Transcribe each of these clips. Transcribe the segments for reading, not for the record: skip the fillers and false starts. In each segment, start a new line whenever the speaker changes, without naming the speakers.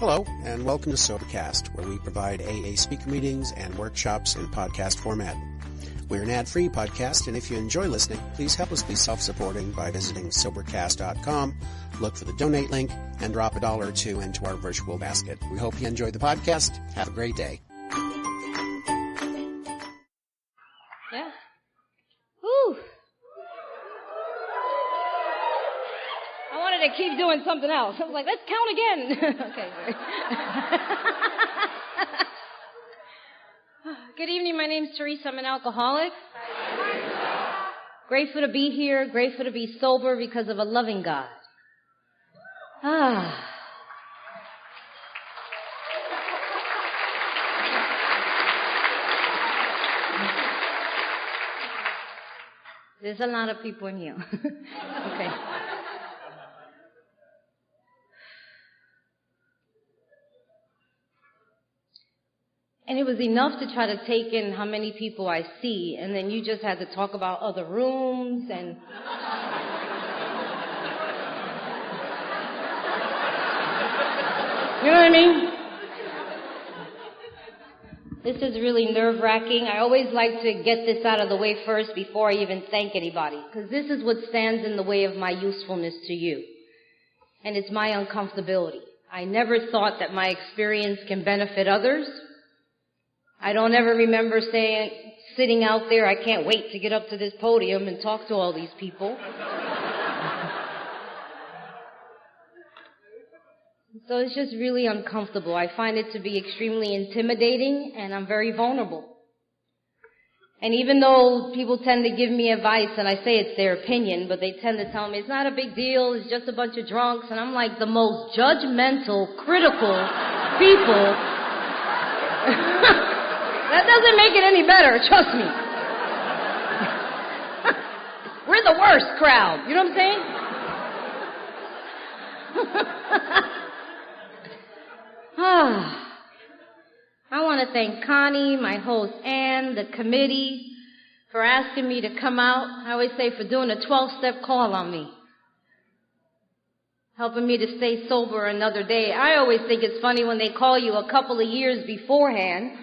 Hello, and welcome to Sobercast, where we provide AA speaker meetings and workshops in podcast format. We're an ad-free podcast, and if you enjoy listening, please help us be self-supporting by visiting Sobercast.com, look for the donate link, and drop $1 or $2 into our virtual basket. We hope you enjoy the podcast. Have a great day.
Yeah. Whew. I wanted to keep doing something else. I was like, let's count again. Okay. Good evening. My name's Theresa. I'm an alcoholic. Grateful to be here. Grateful to be sober because of a loving God. There's a lot of people in here. Okay. And it was enough to try to take in how many people I see, and then you just had to talk about other rooms and... You know what I mean? This is really nerve-wracking. I always like to get this out of the way first before I even thank anybody, because this is what stands in the way of my usefulness to you. And it's my uncomfortability. I never thought that my experience can benefit others. I don't ever remember sitting out there, I can't wait to get up to this podium and talk to all these people. So it's just really uncomfortable. I find it to be extremely intimidating, and I'm very vulnerable. And even though people tend to give me advice, and I say it's their opinion, but they tend to tell me it's not a big deal, it's just a bunch of drunks, and I'm like the most judgmental, critical people. That doesn't make it any better, trust me. We're the worst crowd, you know what I'm saying? I want to thank Connie, my host Ann, the committee, for asking me to come out. I always say for doing a 12-step call on me. Helping me to stay sober another day. I always think it's funny when they call you a couple of years beforehand.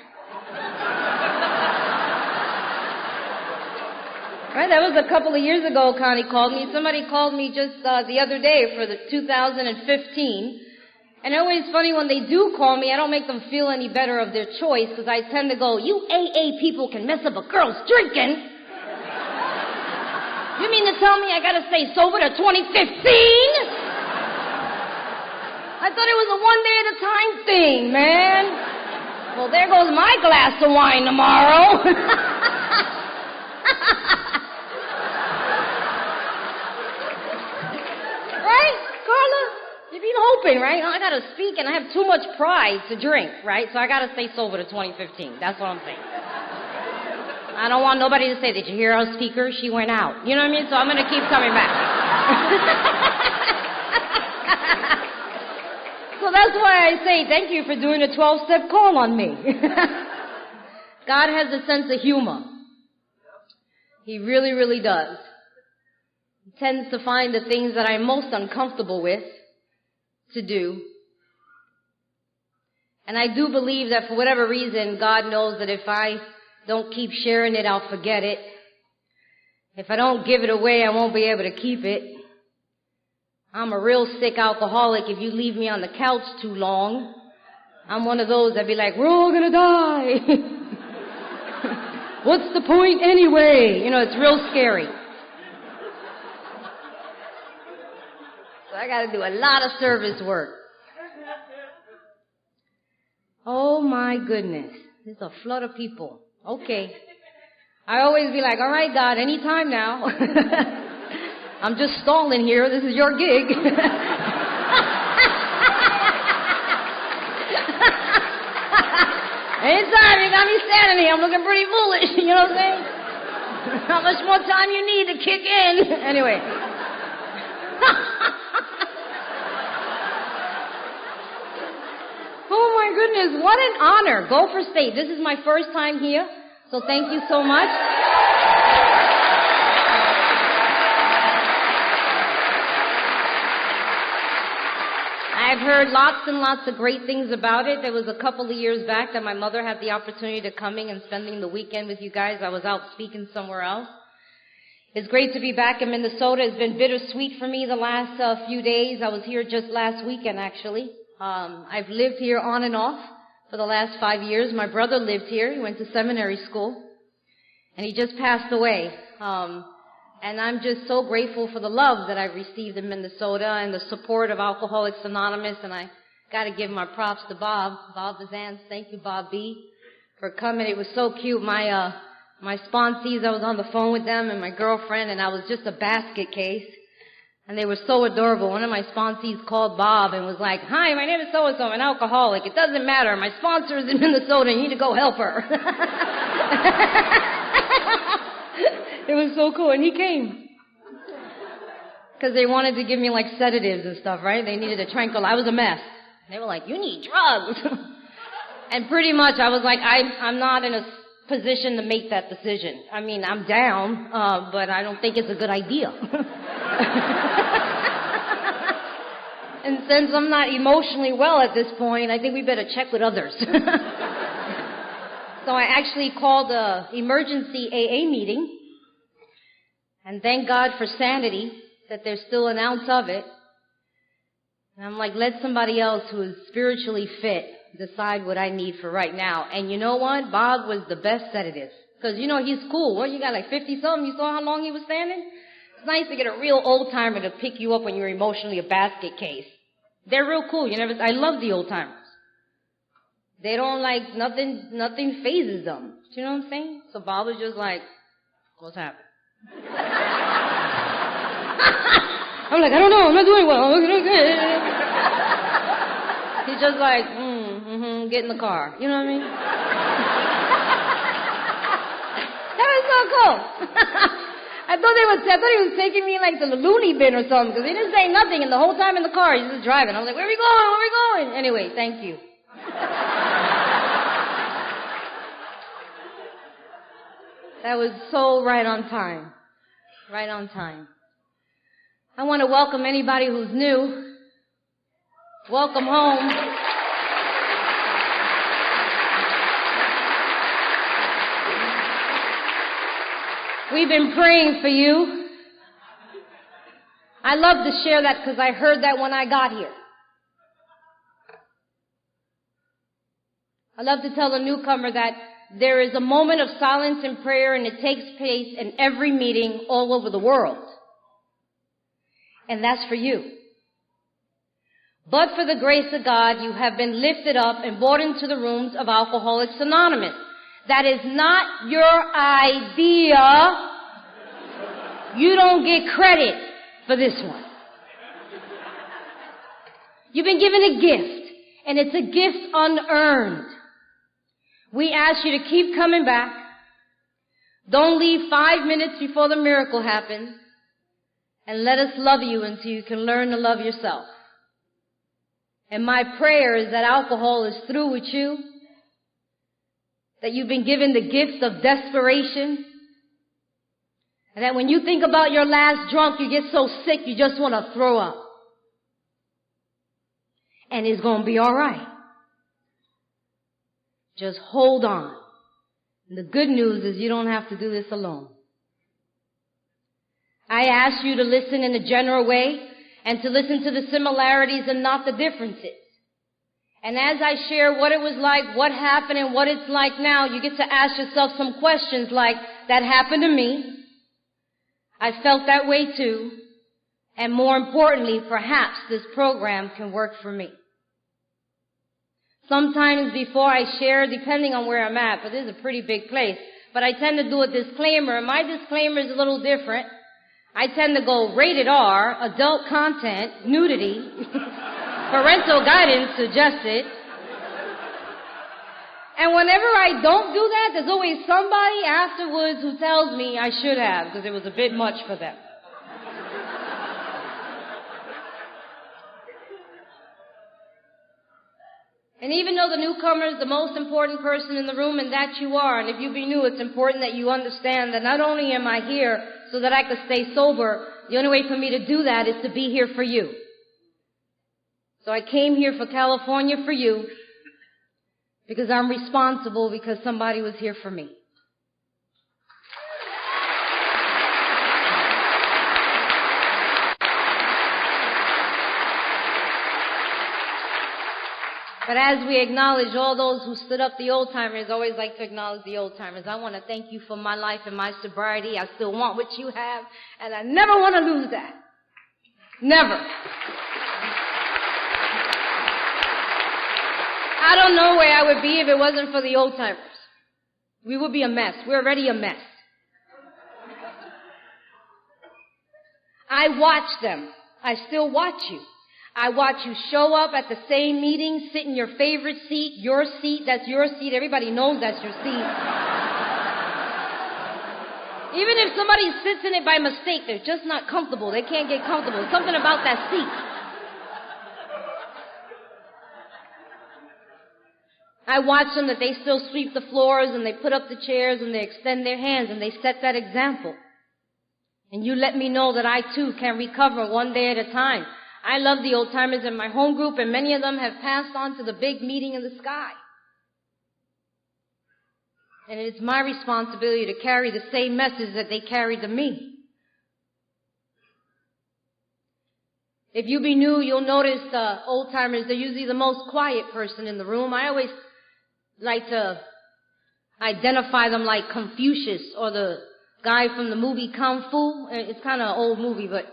Right, that was a couple of years ago Connie called me. Somebody called me just the other day for the 2015. And it's always funny when they do call me, I don't make them feel any better of their choice, because I tend to go, you AA people can mess up a girl's drinking. You mean to tell me I gotta stay sober to 2015? I thought it was a one-day-at-a-time thing, man. Well, there goes my glass of wine tomorrow. Right, Carla? You've been hoping, right? I gotta speak, and I have too much pride to drink, right? So I gotta stay sober to 2015. That's what I'm saying. I don't want nobody to say, did you hear our speaker? She went out. You know what I mean? So I'm gonna keep coming back. So that's why I say thank you for doing a 12-step call on me. God has a sense of humor. He really, really does. He tends to find the things that I'm most uncomfortable with to do. And I do believe that for whatever reason, God knows that if I don't keep sharing it, I'll forget it. If I don't give it away, I won't be able to keep it. I'm a real sick alcoholic. If you leave me on the couch too long, I'm one of those that'd be like, we're all gonna die. What's the point anyway? You know, it's real scary. So I gotta do a lot of service work. Oh my goodness. There's a flood of people. Okay. I always be like, all right, God, anytime now. I'm just stalling here. This is your gig. Anytime you got me standing here, I'm looking pretty foolish. You know what I'm saying? How much more time you need to kick in? Anyway. Oh my goodness, what an honor. Gopher State. This is my first time here, so thank you so much. I I've heard lots and lots of great things about it. There was a couple of years back that my mother had the opportunity to coming and spending the weekend with you guys. I was out speaking somewhere else. It's great to be back in Minnesota. It's been bittersweet for me the last few days. I was here just last weekend, actually. I've lived here on and off for the last 5 years. My brother lived here. He went to seminary school, and he just passed away. And I'm just so grateful for the love that I've received in Minnesota and the support of Alcoholics Anonymous. And I got to give my props to Bob Bazans. Thank you, Bob B, for coming. It was so cute. My sponsees, I was on the phone with them and my girlfriend, and I was just a basket case. And they were so adorable. One of my sponsees called Bob and was like, "Hi, my name is so-and-so. I'm an alcoholic. It doesn't matter. My sponsor is in Minnesota. You need to go help her." It was so cool. And he came. Because they wanted to give me like sedatives and stuff, right? They needed a tranquil. I was a mess. They were like, "You need drugs." And pretty much I was like, I'm not in a position to make that decision. I mean, I'm down, but I don't think it's a good idea. And since I'm not emotionally well at this point, I think we better check with others. So I actually called an emergency AA meeting, and thank God for sanity, that there's still an ounce of it. And I'm like, let somebody else who is spiritually fit decide what I need for right now. And you know what? Bob was the best sedative. Because, you know, he's cool. What, you got like 50-something? You saw how long he was standing? It's nice to get a real old-timer to pick you up when you're emotionally a basket case. They're real cool. I love the old-timers. They don't like, nothing phases them. Do you know what I'm saying? So Bob was just like, "What's happening?" I'm like, "I don't know. I'm not doing well." He's just like, get in the car. You know what I mean? That was so cool. I thought he was taking me like to the loony bin or something, because he didn't say nothing, and the whole time in the car, he's just driving. I was like, "Where are we going? Where are we going?" Anyway, thank you. That was so right on time. Right on time. I want to welcome anybody who's new. Welcome home. We've been praying for you. I love to share that because I heard that when I got here. I love to tell a newcomer that there is a moment of silence and prayer, and it takes place in every meeting all over the world. And that's for you. But for the grace of God, you have been lifted up and brought into the rooms of Alcoholics Anonymous. That is not your idea. You don't get credit for this one. You've been given a gift, and it's a gift unearned. We ask you to keep coming back. Don't leave 5 minutes before the miracle happens. And let us love you until you can learn to love yourself. And my prayer is that alcohol is through with you. That you've been given the gift of desperation. And that when you think about your last drunk, you get so sick you just want to throw up. And it's going to be all right. Just hold on. And the good news is you don't have to do this alone. I ask you to listen in a general way and to listen to the similarities and not the differences. And as I share what it was like, what happened, and what it's like now, you get to ask yourself some questions like, that happened to me. I felt that way too. And more importantly, perhaps this program can work for me. Sometimes before I share, depending on where I'm at, but this is a pretty big place, but I tend to do a disclaimer, and my disclaimer is a little different. I tend to go rated R, adult content, nudity, parental guidance suggested. And whenever I don't do that, there's always somebody afterwards who tells me I should have, because it was a bit much for them. And even though the newcomer is the most important person in the room, and that you are, and if you be new, it's important that you understand that not only am I here so that I could stay sober, the only way for me to do that is to be here for you. So I came here for California for you because I'm responsible because somebody was here for me. But as we acknowledge all those who stood up, the old-timers, I always like to acknowledge the old-timers. I want to thank you for my life and my sobriety. I still want what you have, and I never want to lose that. Never. I don't know where I would be if it wasn't for the old-timers. We would be a mess. We're already a mess. I watch them. I still watch you. I watch you show up at the same meeting, sit in your favorite seat, your seat, that's your seat. Everybody knows that's your seat. Even if somebody sits in it by mistake, they're just not comfortable. They can't get comfortable. Something about that seat. I watch them that they still sweep the floors and they put up the chairs and they extend their hands and they set that example. And you let me know that I too can recover one day at a time. I love the old-timers in my home group, and many of them have passed on to the big meeting in the sky. And it's my responsibility to carry the same message that they carried to me. If you be new, you'll notice the old-timers, they're usually the most quiet person in the room. I always like to identify them like Confucius or the guy from the movie Kung Fu. It's kind of an old movie, but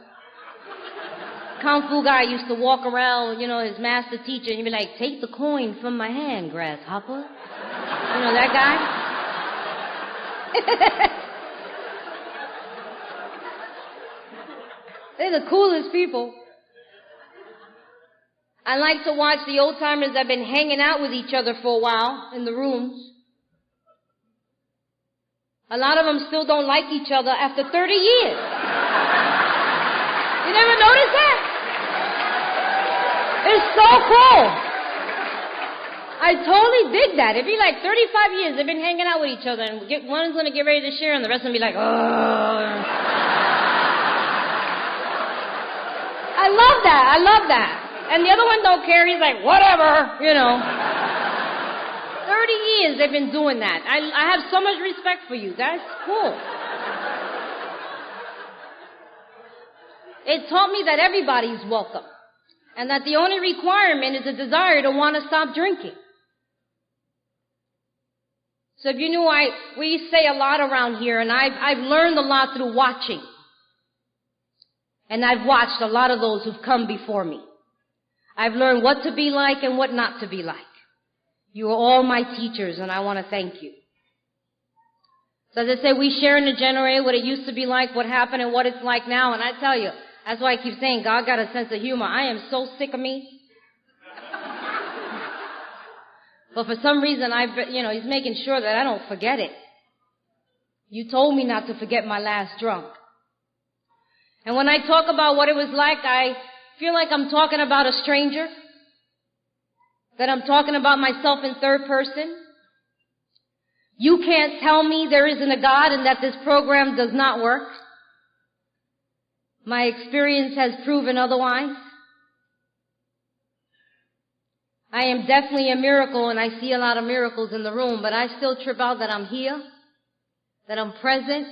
Kung Fu guy used to walk around, his master teacher, and he'd be like, take the coin from my hand, grasshopper. You know that guy? They're the coolest people. I like to watch the old-timers that have been hanging out with each other for a while in the rooms. A lot of them still don't like each other after 30 years. You never noticed that? It's so cool. I totally dig that. It'd be like 35 years they've been hanging out with each other, and one's going to get ready to share, and the rest of them be like, oh. I love that. And the other one don't care. He's like, whatever, 30 years they've been doing that. I have so much respect for you. That's cool. It taught me that everybody's welcome. And that the only requirement is a desire to want to stop drinking. So if you knew, we say a lot around here, and I've learned a lot through watching. And I've watched a lot of those who've come before me. I've learned what to be like and what not to be like. You are all my teachers, and I want to thank you. So as I say, we share in the generator what it used to be like, what happened, and what it's like now. And I tell you, that's why I keep saying God got a sense of humor. I am so sick of me. But for some reason, He's making sure that I don't forget it. You told me not to forget my last drunk. And when I talk about what it was like, I feel like I'm talking about a stranger. That I'm talking about myself in third person. You can't tell me there isn't a God and that this program does not work. My experience has proven otherwise. I am definitely a miracle, and I see a lot of miracles in the room, but I still trip out that I'm here, that I'm present,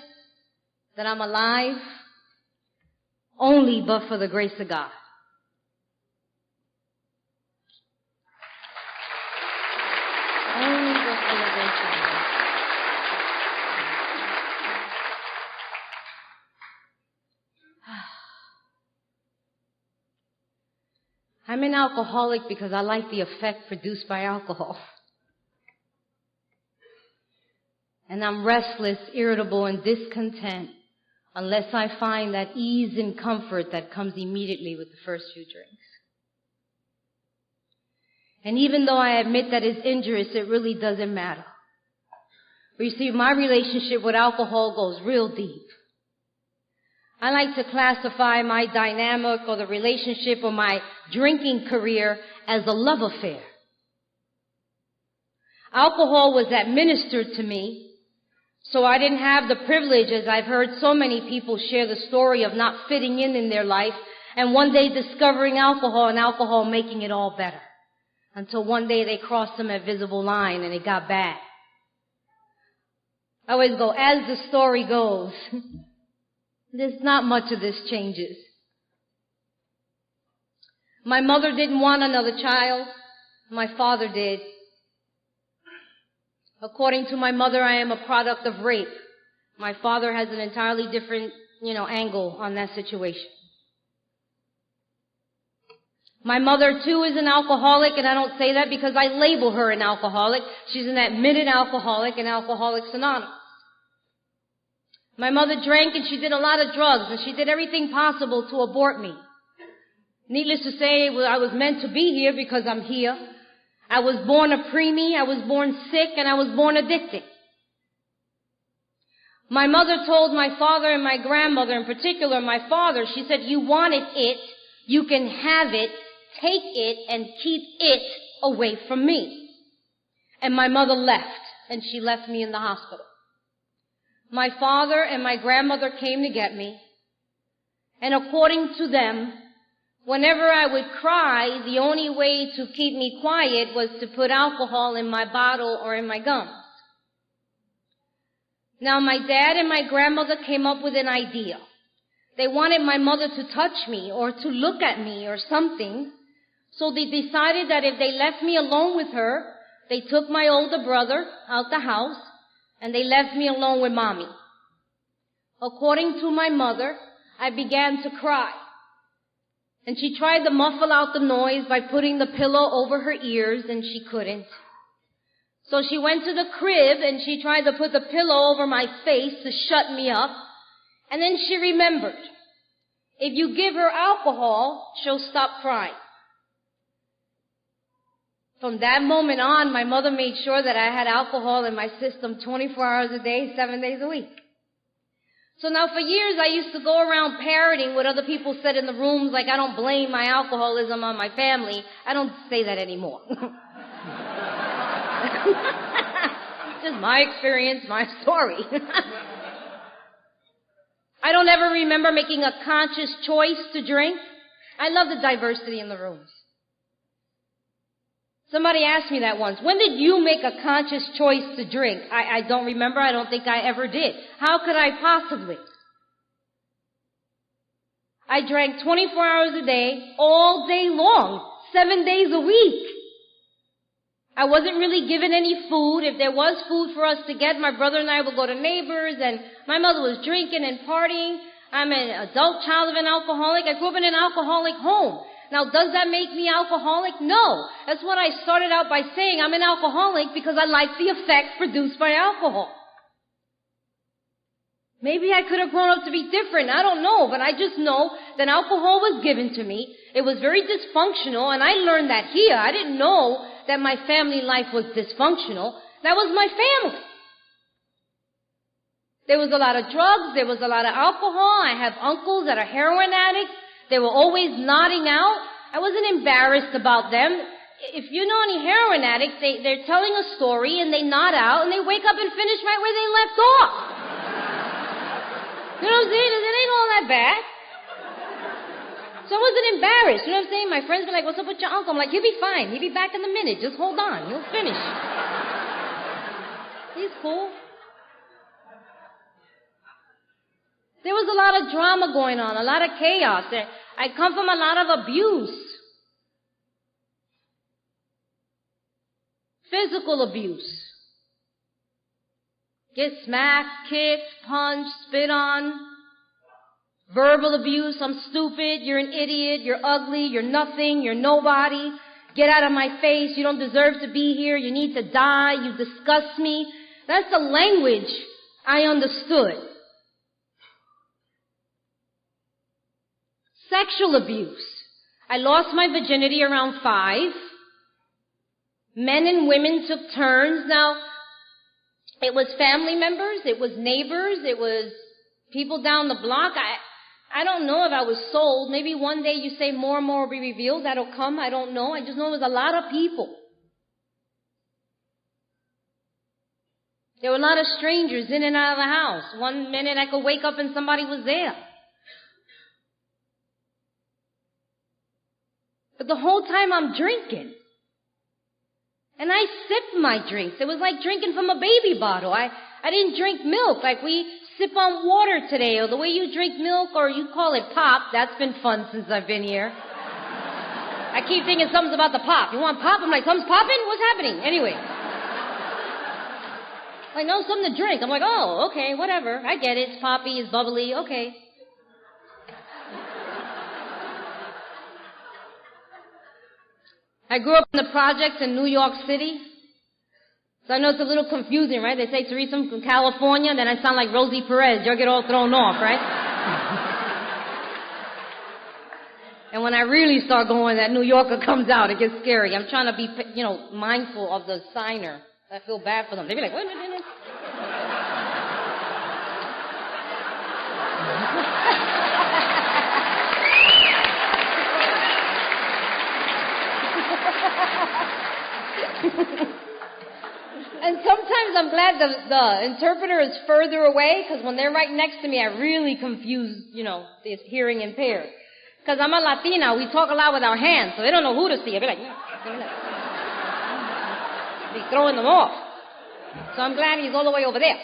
that I'm alive, only but for the grace of God. Only but for the grace of God. I'm an alcoholic because I like the effect produced by alcohol. And I'm restless, irritable, and discontent unless I find that ease and comfort that comes immediately with the first few drinks. And even though I admit that it's injurious, it really doesn't matter. But you see, my relationship with alcohol goes real deep. I like to classify my dynamic or the relationship or my drinking career as a love affair. Alcohol was administered to me, so I didn't have the privilege, as I've heard so many people share the story of not fitting in their life. And one day discovering alcohol and alcohol making it all better. Until one day they crossed some invisible line and it got bad. I always go, as the story goes, there's not much of this changes. My mother didn't want another child. My father did. According to my mother, I am a product of rape. My father has an entirely different, angle on that situation. My mother, too, is an alcoholic, and I don't say that because I label her an alcoholic. She's an admitted alcoholic in Alcoholics Anonymous. My mother drank and she did a lot of drugs, and she did everything possible to abort me. Needless to say, I was meant to be here because I'm here. I was born a preemie, I was born sick, and I was born addicted. My mother told my father and my grandmother, in particular my father, she said, you wanted it, you can have it, take it, and keep it away from me. And my mother left, and she left me in the hospital. My father and my grandmother came to get me, and according to them, whenever I would cry, the only way to keep me quiet was to put alcohol in my bottle or in my gums. Now, my dad and my grandmother came up with an idea. They wanted my mother to touch me or to look at me or something, so they decided that if they left me alone with her, they took my older brother out the house, and they left me alone with Mommy. According to my mother, I began to cry. And she tried to muffle out the noise by putting the pillow over her ears, and she couldn't. So she went to the crib, and she tried to put the pillow over my face to shut me up. And then she remembered, if you give her alcohol, she'll stop crying. From that moment on, my mother made sure that I had alcohol in my system 24 hours a day, 7 days a week. So now for years I used to go around parroting what other people said in the rooms, like I don't blame my alcoholism on my family. I don't say that anymore. Just my experience, my story. I don't ever remember making a conscious choice to drink. I love the diversity in the rooms. Somebody asked me that once. When did you make a conscious choice to drink? I don't remember. I don't think I ever did. How could I possibly? I drank 24 hours a day, all day long, 7 days a week. I wasn't really given any food. If there was food for us to get, my brother and I would go to neighbors, and my mother was drinking and partying. I'm an adult child of an alcoholic. I grew up in an alcoholic home. Now, does that make me alcoholic? No. That's what I started out by saying. I'm an alcoholic because I like the effects produced by alcohol. Maybe I could have grown up to be different. I don't know. But I just know that alcohol was given to me. It was very dysfunctional, and I learned that here. I didn't know that my family life was dysfunctional. That was my family. There was a lot of drugs. There was a lot of alcohol. I have uncles that are heroin addicts. They were always nodding out. I wasn't embarrassed about them. If you know any heroin addicts, they're telling a story and they nod out and they wake up and finish right where they left off. You know what I'm saying? It ain't all that bad. So I wasn't embarrassed. You know what I'm saying? My friends were like, what's up with your uncle? I'm like, he'll be fine. He'll be back in a minute. Just hold on. He'll finish. He's cool. There was a lot of drama going on, a lot of chaos. I come from a lot of abuse. Physical abuse. Get smacked, kicked, punched, spit on. Verbal abuse, I'm stupid, you're an idiot, you're ugly, you're nothing, you're nobody. Get out of my face, you don't deserve to be here, you need to die, you disgust me. That's the language I understood. Sexual abuse. I lost my virginity around 5. Men and women took turns. Now, it was family members, it was neighbors, it was people down the block. I don't know if I was sold. Maybe one day you say more and more will be revealed. That'll come. I don't know. I just know it was a lot of people. There were a lot of strangers in and out of the house. One minute I could wake up and somebody was there. But the whole time I'm drinking. And I sipped my drinks. It was like drinking from a baby bottle. I didn't drink milk like we sip on water today, or the way you drink milk, or you call it pop. That's been fun since I've been here. I keep thinking something's about the pop. You want pop? I'm like, something's popping? What's happening? Anyway. Like, no, something to drink. I'm like, oh, okay, whatever. I get it. It's poppy, it's bubbly, okay. I grew up in the projects in New York City. So I know it's a little confusing, right? They say Theresa, I'm from California, then I sound like Rosie Perez. You'll get all thrown off, right? And when I really start going, that New Yorker comes out. It gets scary. I'm trying to be, mindful of the signer. I feel bad for them. They be like, wait a minute. And sometimes I'm glad the interpreter is further away, because when they're right next to me, I really confuse, the hearing impaired. Because I'm a Latina, we talk a lot with our hands, so they don't know who to see. I'll be like, be throwing them off. So I'm glad he's all the way over there.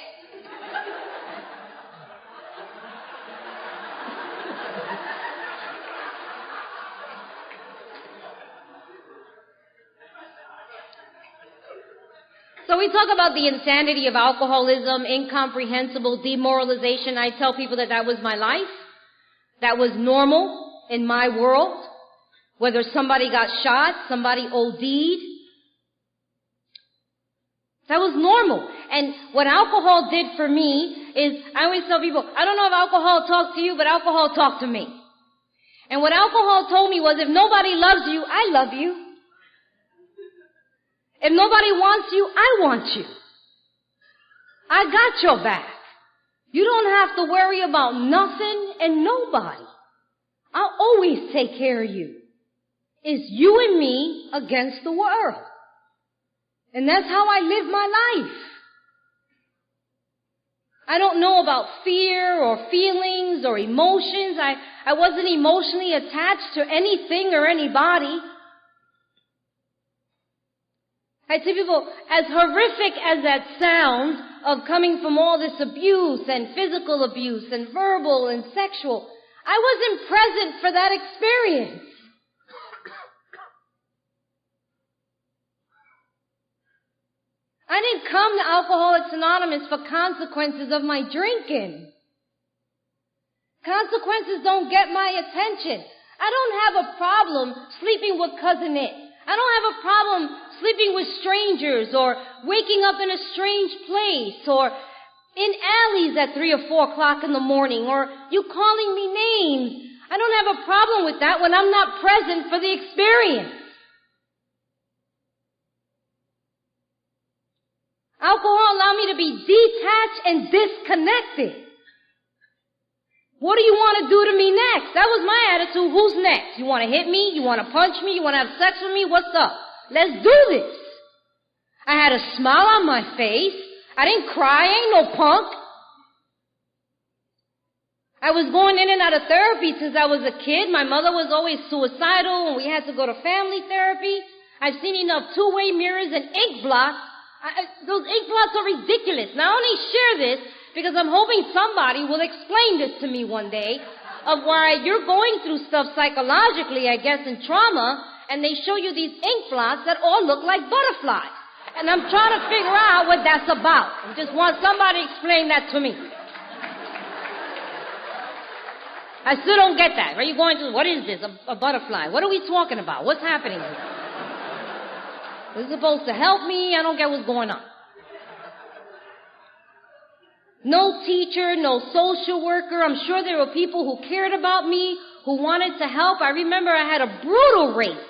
So we talk about the insanity of alcoholism, incomprehensible demoralization. I tell people that was my life. That was normal in my world. Whether somebody got shot, somebody OD'd. That was normal. And what alcohol did for me is, I always tell people, I don't know if alcohol talked to you, but alcohol talked to me. And what alcohol told me was, if nobody loves you, I love you. If nobody wants you, I want you. I got your back. You don't have to worry about nothing and nobody. I'll always take care of you. It's you and me against the world. And that's how I live my life. I don't know about fear or feelings or emotions. I wasn't emotionally attached to anything or anybody. I tell people, as horrific as that sounds of coming from all this abuse and physical abuse and verbal and sexual, I wasn't present for that experience. I didn't come to Alcoholics Anonymous for consequences of my drinking. Consequences don't get my attention. I don't have a problem sleeping with Cousin It. I don't have a problem sleeping with strangers or waking up in a strange place or in alleys at 3 or 4 o'clock in the morning or you calling me names. I don't have a problem with that when I'm not present for the experience. Alcohol allowed me to be detached and disconnected. What do you want to do to me next? That was my attitude. Who's next? You want to hit me? You want to punch me? You want to have sex with me? What's up? Let's do this. I had a smile on my face. I didn't cry. I ain't no punk. I was going in and out of therapy since I was a kid. My mother was always suicidal and we had to go to family therapy. I've seen enough two-way mirrors and ink blots. Those ink blots are ridiculous. Now I only share this because I'm hoping somebody will explain this to me one day of why you're going through stuff psychologically, I guess, in trauma, and they show you these ink blots that all look like butterflies. And I'm trying to figure out what that's about. I just want somebody to explain that to me. I still don't get that. Are you going to, what is this, a butterfly? What are we talking about? What's happening here? Is it supposed to help me? I don't get what's going on. No teacher, no social worker. I'm sure there were people who cared about me, who wanted to help. I remember I had a brutal rape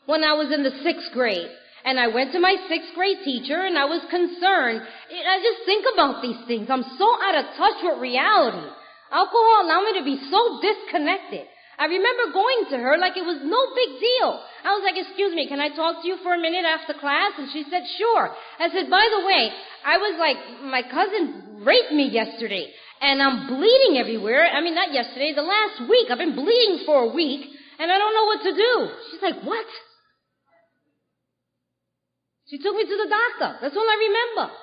when I was in the 6th grade. And I went to my 6th grade teacher and I was concerned. I just think about these things. I'm so out of touch with reality. Alcohol allowed me to be so disconnected. I remember going to her like it was no big deal. I was like, excuse me, can I talk to you for a minute after class? And she said, sure. I said, by the way, I was like, my cousin raped me yesterday, and I'm bleeding everywhere. I mean, not yesterday, the last week. I've been bleeding for a week, and I don't know what to do. She's like, what? She took me to the doctor. That's all I remember.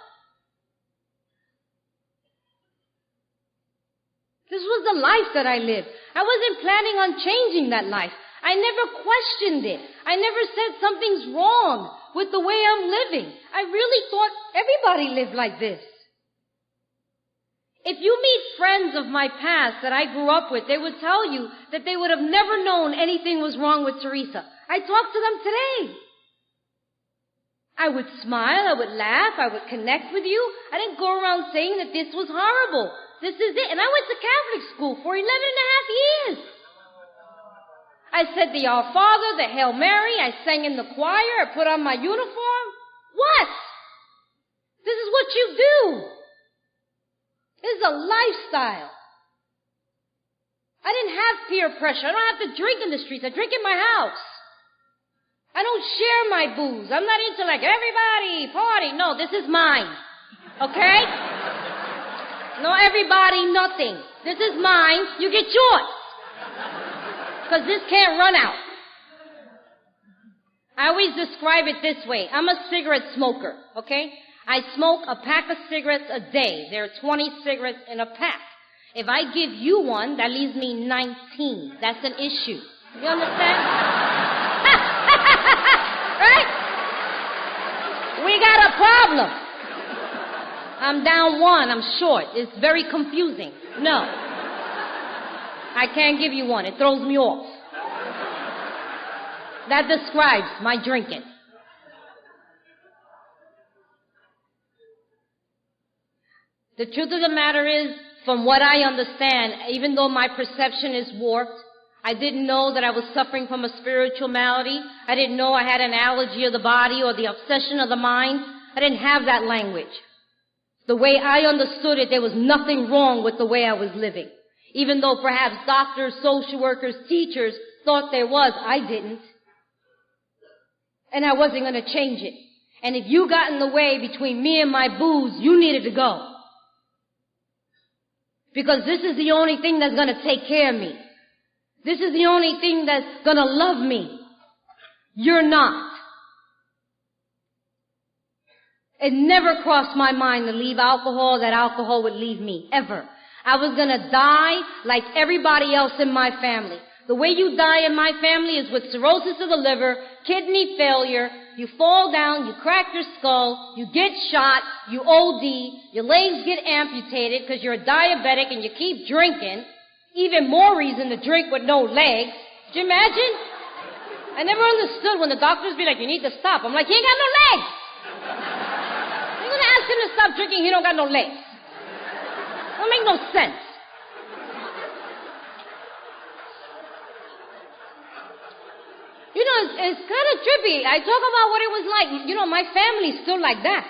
This was the life that I lived. I wasn't planning on changing that life. I never questioned it. I never said something's wrong with the way I'm living. I really thought everybody lived like this. If you meet friends of my past that I grew up with, they would tell you that they would have never known anything was wrong with Theresa. I talk to them today. I would smile, I would laugh, I would connect with you. I didn't go around saying that this was horrible. This is it. And I went to Catholic school for 11 and a half years. I said the Our Father, the Hail Mary, I sang in the choir, I put on my uniform. What? This is what you do. This is a lifestyle. I didn't have peer pressure. I don't have to drink in the streets. I drink in my house. I don't share my booze. I'm not into like everybody party. No, this is mine. Okay? No everybody, nothing. This is mine. You get yours. Because this can't run out. I always describe it this way. I'm a cigarette smoker, okay? I smoke a pack of cigarettes a day. There are 20 cigarettes in a pack. If I give you one, that leaves me 19. That's an issue. You understand? Right? We got a problem. I'm down one. I'm short. It's very confusing. No. I can't give you one. It throws me off. That describes my drinking. The truth of the matter is, from what I understand, even though my perception is warped, I didn't know that I was suffering from a spiritual malady. I didn't know I had an allergy of the body or the obsession of the mind. I didn't have that language. The way I understood it, there was nothing wrong with the way I was living. Even though perhaps doctors, social workers, teachers thought there was, I didn't. And I wasn't going to change it. And if you got in the way between me and my booze, you needed to go. Because this is the only thing that's going to take care of me. This is the only thing that's going to love me. You're not. It never crossed my mind to leave alcohol, that alcohol would leave me, ever. I was going to die like everybody else in my family. The way you die in my family is with cirrhosis of the liver, kidney failure, you fall down, you crack your skull, you get shot, you OD, your legs get amputated because you're a diabetic and you keep drinking. Even more reason to drink with no legs. Could you imagine? I never understood when the doctors be like, you need to stop. I'm like, he ain't got no legs. You're going to ask him to stop drinking, he don't got no legs. Don't make no sense. You know, it's kind of trippy. I talk about what it was like. You know, my family's still like that.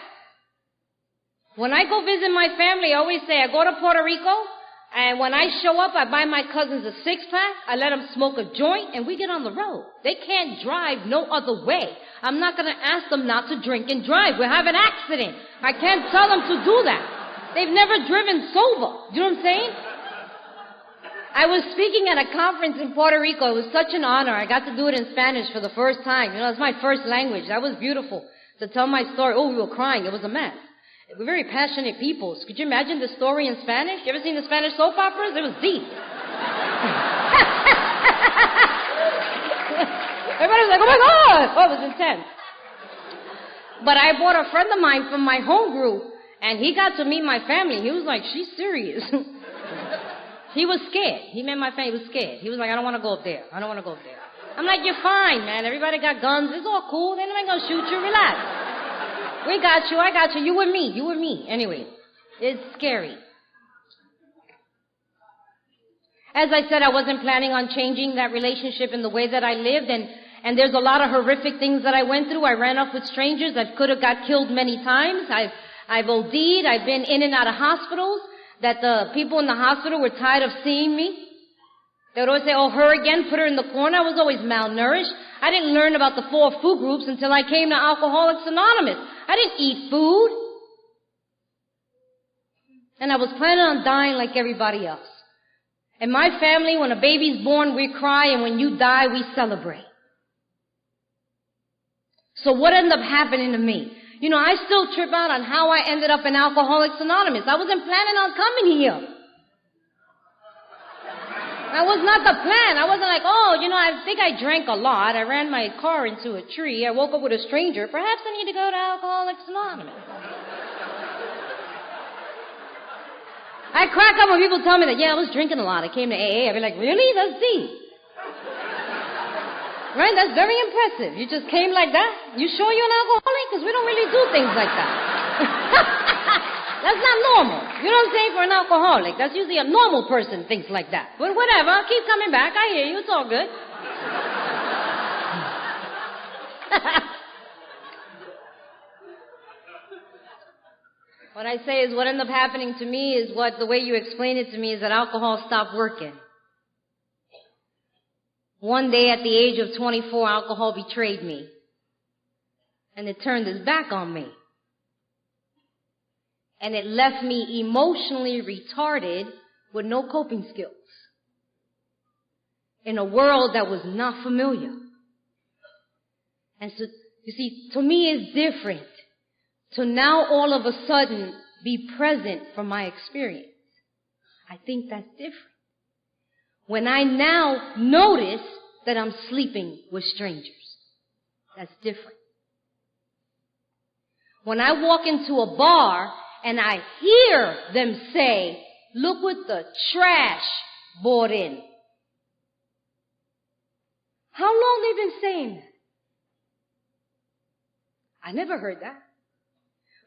When I go visit my family, I always say, I go to Puerto Rico, and when I show up, I buy my cousins a six-pack, I let them smoke a joint, and we get on the road. They can't drive no other way. I'm not going to ask them not to drink and drive. We'll have an accident. I can't tell them to do that. They've never driven sober. You know what I'm saying? I was speaking at a conference in Puerto Rico. It was such an honor. I got to do it in Spanish for the first time. You know, it's my first language. That was beautiful. To tell my story. Oh, we were crying. It was a mess. We're very passionate people. Could you imagine the story in Spanish? You ever seen the Spanish soap operas? It was deep. Everybody was like, oh my God! Oh, it was intense. But I brought a friend of mine from my home group, and he got to meet my family. He was like, she's serious. He was scared. He met my family. He was scared. He was like, I don't want to go up there. I don't want to go up there. I'm like, you're fine, man. Everybody got guns. It's all cool. They're not going to shoot you. Relax. We got you. I got you. You and me. You and me. Anyway, it's scary. As I said, I wasn't planning on changing that relationship in the way that I lived, and there's a lot of horrific things that I went through. I ran off with strangers. I could have got killed many times. I've OD'd. I've been in and out of hospitals. That the people in the hospital were tired of seeing me. They would always say, oh, her again, put her in the corner. I was always malnourished. I didn't learn about the 4 food groups until I came to Alcoholics Anonymous. I didn't eat food. And I was planning on dying like everybody else. In my family, when a baby's born, we cry, and when you die, we celebrate. So what ended up happening to me? You know, I still trip out on how I ended up in Alcoholics Anonymous. I wasn't planning on coming here. That was not the plan. I wasn't like, oh, you know, I think I drank a lot. I ran my car into a tree. I woke up with a stranger. Perhaps I need to go to Alcoholics Anonymous. I crack up when people tell me that, yeah, I was drinking a lot. I came to AA. I'd be like, really? That's deep. Right? That's very impressive. You just came like that? You sure you're an alcoholic? Because we don't really do things like that. That's not normal. You know what I'm saying? For an alcoholic. That's usually a normal person thinks like that. But whatever. I'll keep coming back. I hear you. It's all good. What I say is what ended up happening to me is what the way you explain it to me is that alcohol stopped working. One day at the age of 24, alcohol betrayed me. And it turned its back on me. And it left me emotionally retarded with no coping skills. In a world that was not familiar. And so, you see, to me it's different. To now all of a sudden be present for my experience. I think that's different. When I now notice that I'm sleeping with strangers. That's different. When I walk into a bar and I hear them say, look what the trash brought in. How long they been saying that? I never heard that.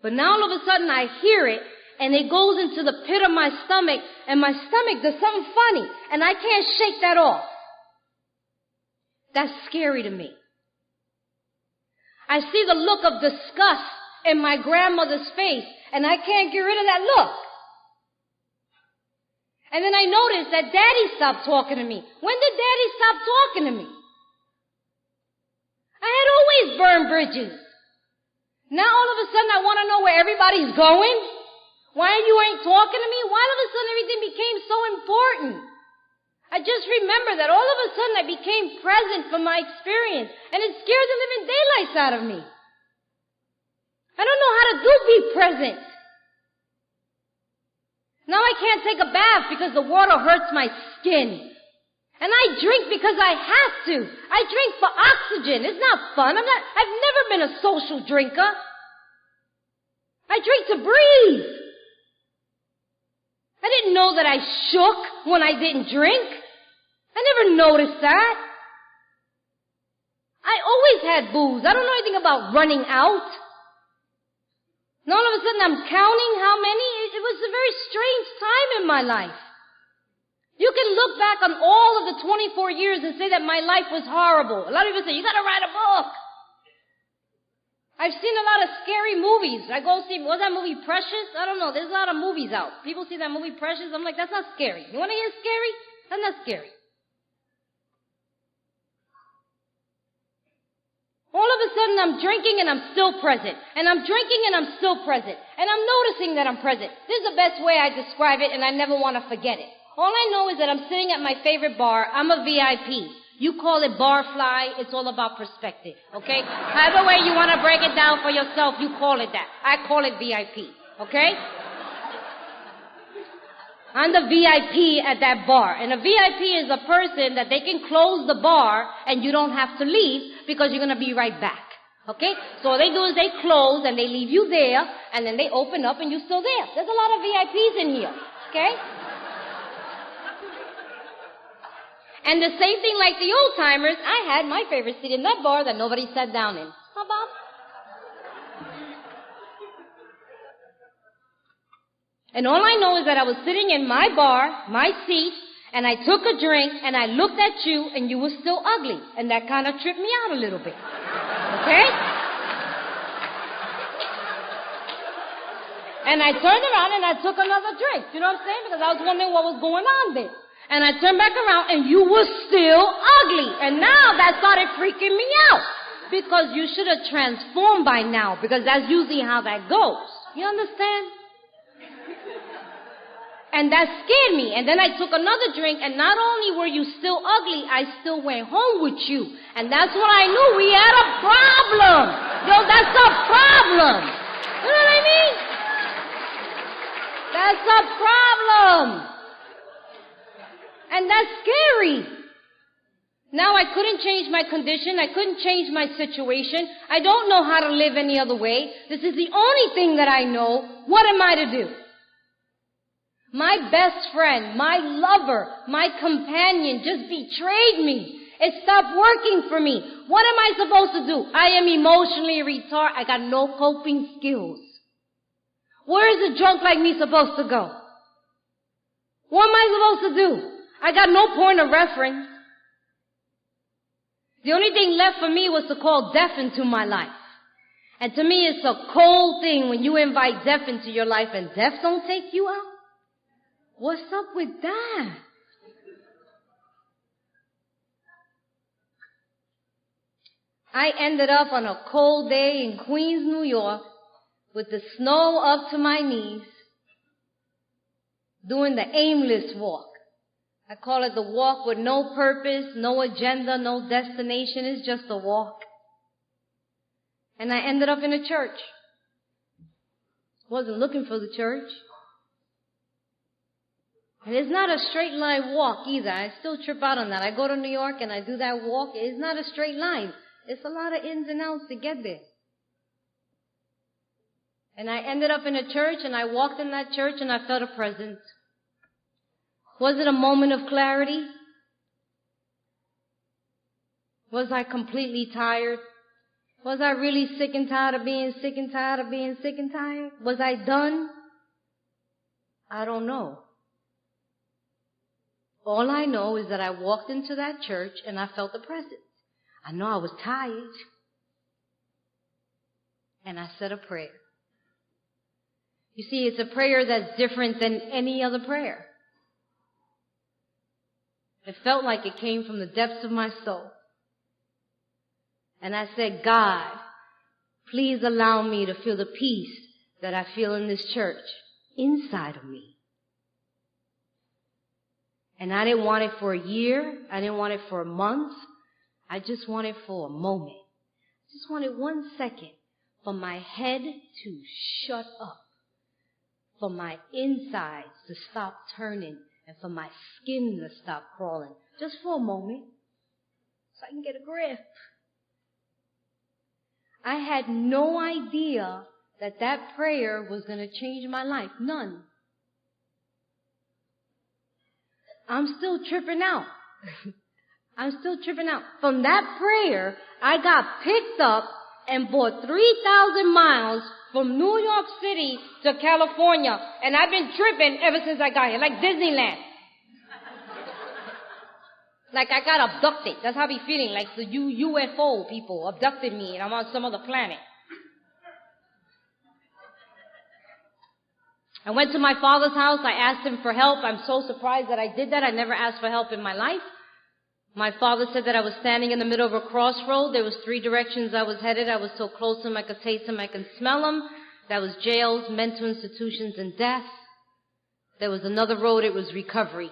But now all of a sudden I hear it and it goes into the pit of my stomach and my stomach does something funny and I can't shake that off. That's scary to me. I see the look of disgust in my grandmother's face and I can't get rid of that look. And then I notice that Daddy stopped talking to me. When did Daddy stop talking to me? I had always burned bridges. Now all of a sudden I want to know where everybody's going. Why you ain't talking to me? Why all of a sudden everything became so important? I just remember that all of a sudden I became present for my experience and it scared the living daylights out of me. I don't know how to be present. Now I can't take a bath because the water hurts my skin. And I drink because I have to. I drink for oxygen. It's not fun. I've never been a social drinker. I drink to breathe. I didn't know that I shook when I didn't drink. I never noticed that. I always had booze. I don't know anything about running out. Now all of a sudden I'm counting how many. It was a very strange time in my life. You can look back on all of the 24 years and say that my life was horrible. A lot of people say, you gotta write a book. I've seen a lot of scary movies. I go see, was that movie Precious? I don't know. There's a lot of movies out. People see that movie Precious. I'm like, that's not scary. You want to hear scary? That's not scary. All of a sudden I'm drinking and I'm still present. And I'm drinking and I'm still present. And I'm noticing that I'm present. This is the best way I describe it and I never want to forget it. All I know is that I'm sitting at my favorite bar. I'm a VIP. You call it barfly. It's all about perspective, okay? However way you want to break it down for yourself, you call it that. I call it VIP, okay? I'm the VIP at that bar. And a VIP is a person that they can close the bar and you don't have to leave because you're going to be right back, okay? So all they do is they close and they leave you there and then they open up and you're still there. There's a lot of VIPs in here, okay? And the same thing like the old timers, I had my favorite seat in that bar that nobody sat down in. How Bob? And all I know is that I was sitting in my bar, my seat, and I took a drink and I looked at you and you were still ugly. And that kind of tripped me out a little bit. Okay? And I turned around and I took another drink. You know what I'm saying? Because I was wondering what was going on there. And I turned back around and you were still ugly. And now that started freaking me out. Because you should have transformed by now. Because that's usually how that goes. You understand? And that scared me. And then I took another drink, and not only were you still ugly, I still went home with you. And that's when I knew we had a problem. Yo, that's a problem. You know what I mean? That's a problem. And that's scary. Now I couldn't change my condition. I couldn't change my situation. I don't know how to live any other way. This is the only thing that I know. What am I to do? My best friend, my lover, my companion just betrayed me. It stopped working for me. What am I supposed to do? I am emotionally retarded. I got no coping skills. Where is a drunk like me supposed to go? What am I supposed to do? I got no point of reference. The only thing left for me was to call death into my life. And to me, it's a cold thing when you invite death into your life and death don't take you out. What's up with that? I ended up on a cold day in Queens, New York, with the snow up to my knees, doing the Aimless Walk. I call it the walk with no purpose, no agenda, no destination. It's just a walk. And I ended up in a church. Wasn't looking for the church. And it's not a straight line walk either. I still trip out on that. I go to New York and I do that walk. It's not a straight line. It's a lot of ins and outs to get there. And I ended up in a church and I walked in that church and I felt a presence. Was it a moment of clarity? Was I completely tired? Was I really sick and tired of being sick and tired of being sick and tired? Was I done? I don't know. All I know is that I walked into that church and I felt the presence. I know I was tired. And I said a prayer. You see, it's a prayer that's different than any other prayer. It felt like it came from the depths of my soul. And I said, God, please allow me to feel the peace that I feel in this church inside of me. And I didn't want it for a year. I didn't want it for a month. I just wanted for a moment. I just wanted 1 second for my head to shut up, for my insides to stop turning, and for my skin to stop crawling. Just for a moment, so I can get a grip. I had no idea that that prayer was going to change my life. None. I'm still tripping out. I'm still tripping out. From that prayer, I got picked up and bought 3,000 miles from New York City to California. And I've been tripping ever since I got here, like Disneyland. Like I got abducted. That's how I be feeling, like the UFO people abducted me and I'm on some other planet. I went to my father's house. I asked him for help. I'm so surprised that I did that. I never asked for help in my life. My father said that I was standing in the middle of a crossroad. There was 3 directions I was headed. I was so close to them I could taste them, I could smell them. That was jails, mental institutions, and death. There was another road. It was recovery.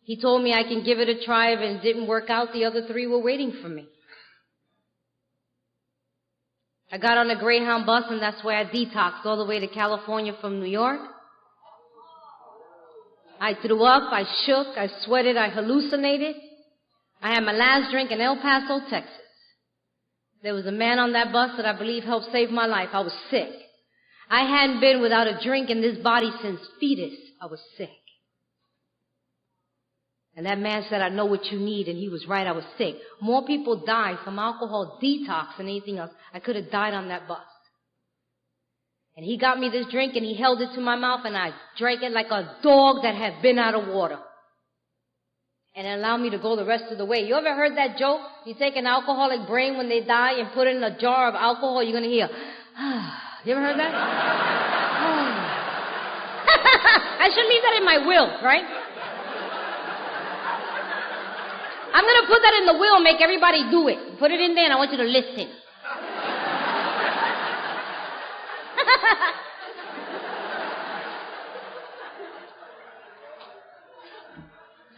He told me I can give it a try. If it didn't work out, the other 3 were waiting for me. I got on a Greyhound bus, and that's where I detoxed all the way to California from New York. I threw up, I shook, I sweated, I hallucinated. I had my last drink in El Paso, Texas. There was a man on that bus that I believe helped save my life. I was sick. I hadn't been without a drink in this body since fetus. I was sick. And that man said, I know what you need, and he was right, I was sick. More people die from alcohol detox than anything else. I could have died on that bus. And he got me this drink, and he held it to my mouth, and I drank it like a dog that had been out of water. And it allowed me to go the rest of the way. You ever heard that joke? You take an alcoholic brain when they die and put it in a jar of alcohol, you're going to hear, You ever heard that? I should leave that in my will, right? I'm going to put that in the will, make everybody do it. Put it in there, and I want you to listen.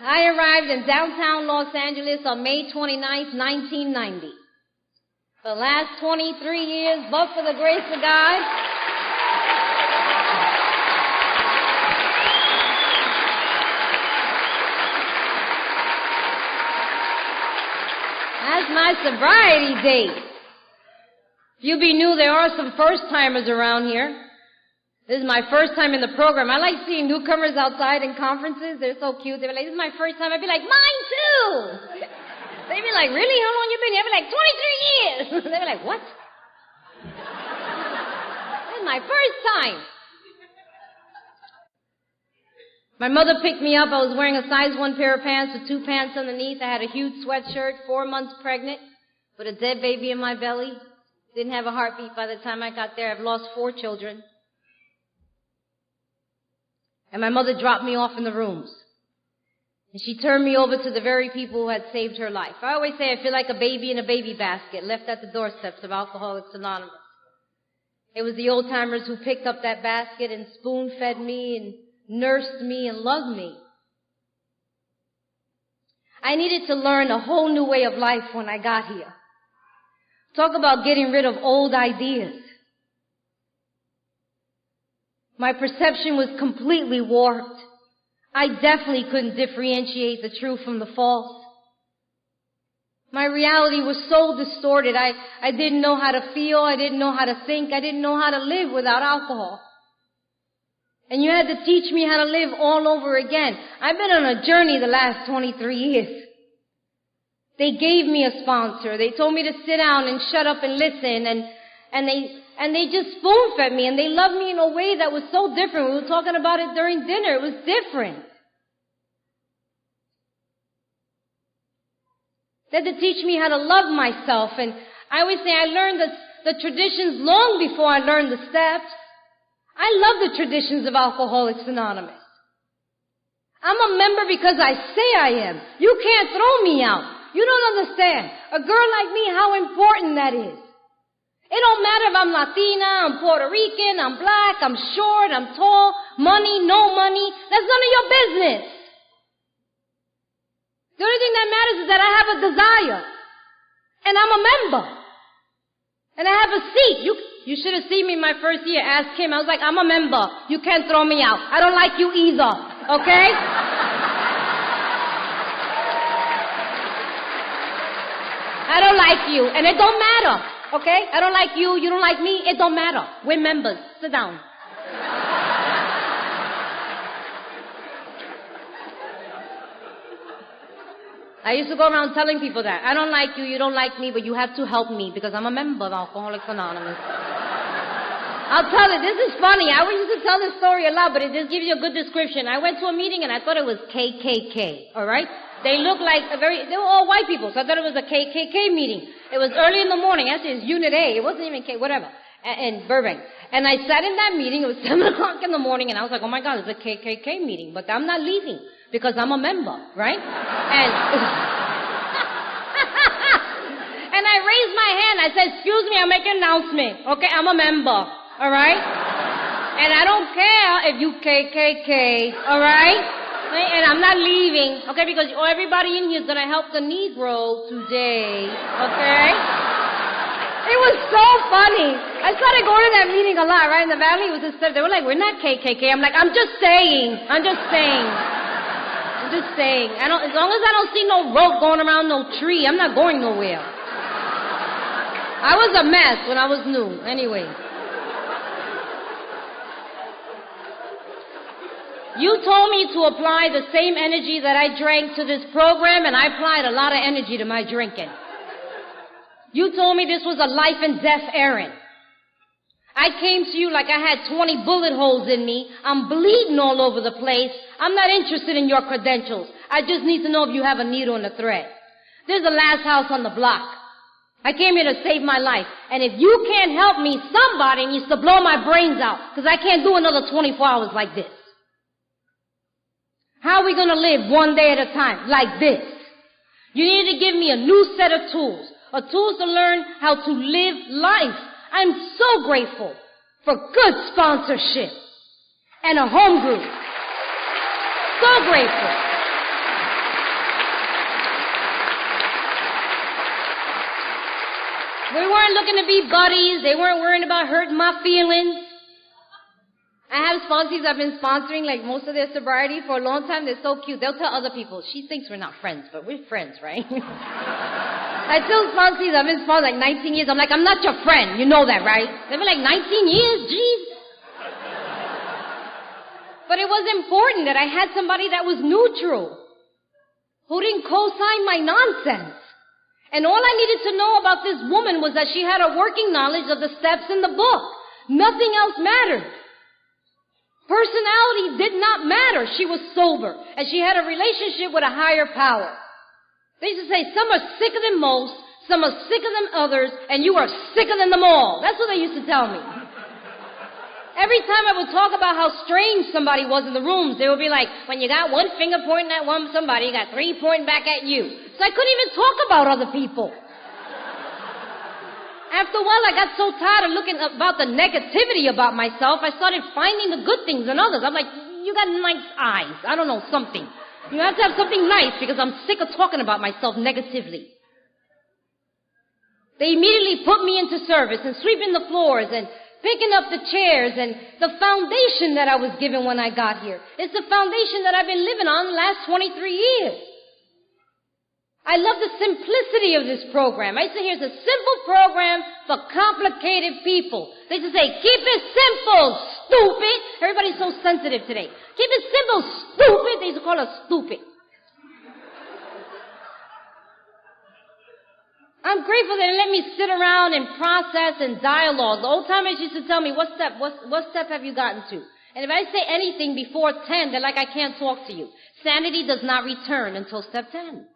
I arrived in downtown Los Angeles on May 29th, 1990. The last 23 years, but for the grace of God, that's my sobriety date. If you be new, there are some first-timers around here. This is my first time in the program. I like seeing newcomers outside in conferences. They're so cute. They're like, this is my first time. I'd be like, mine too. They'd be like, really? How long you been here? I'd be like, 23 years. They'd be like, what? This is my first time. My mother picked me up. I was wearing a size 1 pair of pants with 2 pants underneath. I had a huge sweatshirt, 4 months pregnant, with a dead baby in my belly. Didn't have a heartbeat by the time I got there. I've lost 4 children. And my mother dropped me off in the rooms. And she turned me over to the very people who had saved her life. I always say I feel like a baby in a baby basket left at the doorsteps of Alcoholics Anonymous. It was the old-timers who picked up that basket and spoon-fed me and nursed me and loved me. I needed to learn a whole new way of life when I got here. Talk about getting rid of old ideas. My perception was completely warped. I definitely couldn't differentiate the true from the false. My reality was so distorted. I didn't know how to feel. I didn't know how to think. I didn't know how to live without alcohol. And you had to teach me how to live all over again. I've been on a journey the last 23 years. They gave me a sponsor. They told me to sit down and shut up and listen, and they just spoon-fed me, and they loved me in a way that was so different. We were talking about it during dinner. It was different. They had to teach me how to love myself, and I always say I learned the traditions long before I learned the steps. I love the traditions of Alcoholics Anonymous. I'm a member because I say I am. You can't throw me out. You don't understand. A girl like me, how important that is. It don't matter if I'm Latina, I'm Puerto Rican, I'm black, I'm short, I'm tall, money, no money. That's none of your business. The only thing that matters is that I have a desire. And I'm a member. And I have a seat. You should have seen me my first year. Ask him. I was like, I'm a member. You can't throw me out. I don't like you either. Okay? I don't like you. And it don't matter. Okay? I don't like you. You don't like me. It don't matter. We're members. Sit down. I used to go around telling people that. I don't like you, you don't like me, but you have to help me because I'm a member of Alcoholics Anonymous. I'll tell you, this is funny. I used to tell this story a lot, but it just gives you a good description. I went to a meeting and I thought it was KKK, all right? They looked like they were all white people, so I thought it was a KKK meeting. It was early in the morning. Actually, it was Unit A. It wasn't even K, whatever, in Burbank. And I sat in that meeting. It was 7 o'clock in the morning, and I was like, oh, my God, it's a KKK meeting. But I'm not leaving because I'm a member, right? And I raised my hand. I said, excuse me, I'll make an announcement. Okay, I'm a member, all right? And I don't care if you KKK, all right? And I'm not leaving, okay, because everybody in here is going to help the Negro today, okay? It was so funny. I started going to that meeting a lot, right? In the Valley, it was just, they were like, we're not KKK. I'm like, I'm just saying. As long as I don't see no rope going around no tree, I'm not going nowhere. I was a mess when I was new. Anyway. You told me to apply the same energy that I drank to this program, and I applied a lot of energy to my drinking. You told me this was a life and death errand. I came to you like I had 20 bullet holes in me. I'm bleeding all over the place. I'm not interested in your credentials. I just need to know if you have a needle and a thread. This is the last house on the block. I came here to save my life. And if you can't help me, somebody needs to blow my brains out, because I can't do another 24 hours like this. How are we going to live one day at a time like this? You need to give me a new set of tools. Tools to learn how to live life. I'm so grateful for good sponsorship and a home group. So grateful. We weren't looking to be buddies. They weren't worrying about hurting my feelings. I have sponsees I've been sponsoring like most of their sobriety for a long time. They're so cute. They'll tell other people, she thinks we're not friends, but we're friends, right? I tell sponsees I've been sponsoring like 19 years. I'm like, I'm not your friend. You know that, right? They've been like 19 years? Jeez. But it was important that I had somebody that was neutral, who didn't co-sign my nonsense. And all I needed to know about this woman was that she had a working knowledge of the steps in the book. Nothing else mattered. Personality did not matter. She was sober, and she had a relationship with a higher power. They used to say, some are sicker than most, some are sicker than others, and you are sicker than them all. That's what they used to tell me. Every time I would talk about how strange somebody was in the rooms, they would be like, when you got one finger pointing at somebody, you got three pointing back at you. So I couldn't even talk about other people. After a while, I got so tired of looking about the negativity about myself, I started finding the good things in others. I'm like, you got nice eyes. I don't know, something. You have to have something nice because I'm sick of talking about myself negatively. They immediately put me into service and sweeping the floors and picking up the chairs, and the foundation that I was given when I got here. It's the foundation that I've been living on the last 23 years. I love the simplicity of this program. I used to hear it's a simple program for complicated people. They used to say, keep it simple, stupid. Everybody's so sensitive today. Keep it simple, stupid. They used to call us stupid. I'm grateful that they let me sit around and process and dialogue. The old timers used to tell me, what step have you gotten to? And if I say anything before 10, they're like, I can't talk to you. Sanity does not return until step 10.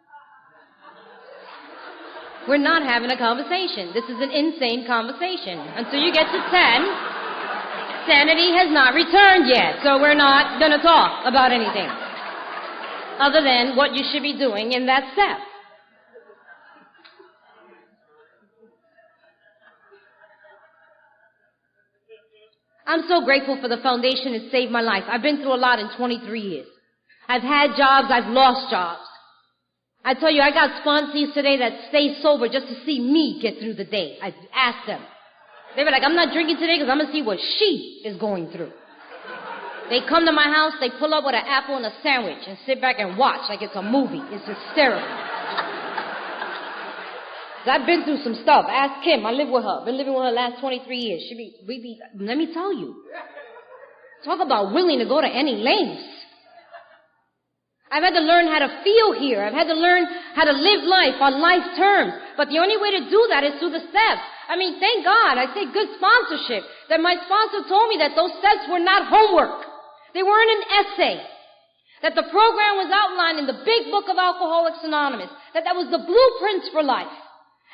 We're not having a conversation. This is an insane conversation. Until you get to 10, sanity has not returned yet. So we're not going to talk about anything other than what you should be doing in that step. I'm so grateful for the foundation. It saved my life. I've been through a lot in 23 years. I've had jobs. I've lost jobs. I tell you, I got sponsees today that stay sober just to see me get through the day. I asked them. They were like, I'm not drinking today because I'm going to see what she is going through. They come to my house, they pull up with an apple and a sandwich and sit back and watch like it's a movie. It's hysterical. I've been through some stuff. Ask Kim. I live with her. Been living with her the last 23 years. Let me tell you. Talk about willing to go to any lengths. I've had to learn how to feel here. I've had to learn how to live life on life terms. But the only way to do that is through the steps. I mean, thank God, I say good sponsorship, that my sponsor told me that those steps were not homework. They weren't an essay. That the program was outlined in the big book of Alcoholics Anonymous. That was the blueprints for life.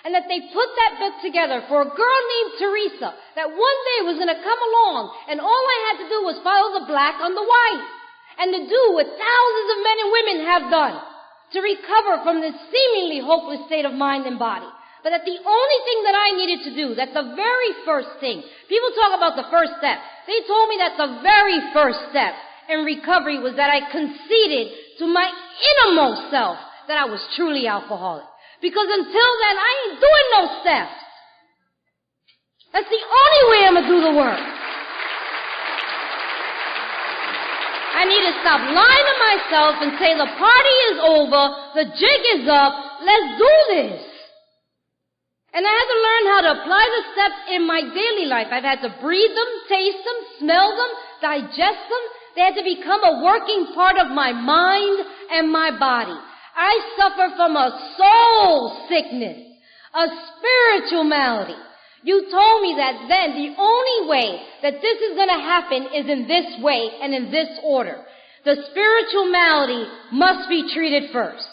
And that they put that book together for a girl named Theresa that one day was going to come along and all I had to do was follow the black on the white. And to do what thousands of men and women have done to recover from this seemingly hopeless state of mind and body. But that the only thing that I needed to do, that the very first thing, people talk about the first step. They told me that the very first step in recovery was that I conceded to my innermost self that I was truly alcoholic. Because until then, I ain't doing no steps. That's the only way I'm going to do the work. I need to stop lying to myself and say the party is over, the jig is up, let's do this. And I had to learn how to apply the steps in my daily life. I've had to breathe them, taste them, smell them, digest them. They had to become a working part of my mind and my body. I suffer from a soul sickness, a spiritual malady. You told me that then the only way that this is going to happen is in this way and in this order. The spiritual malady must be treated first.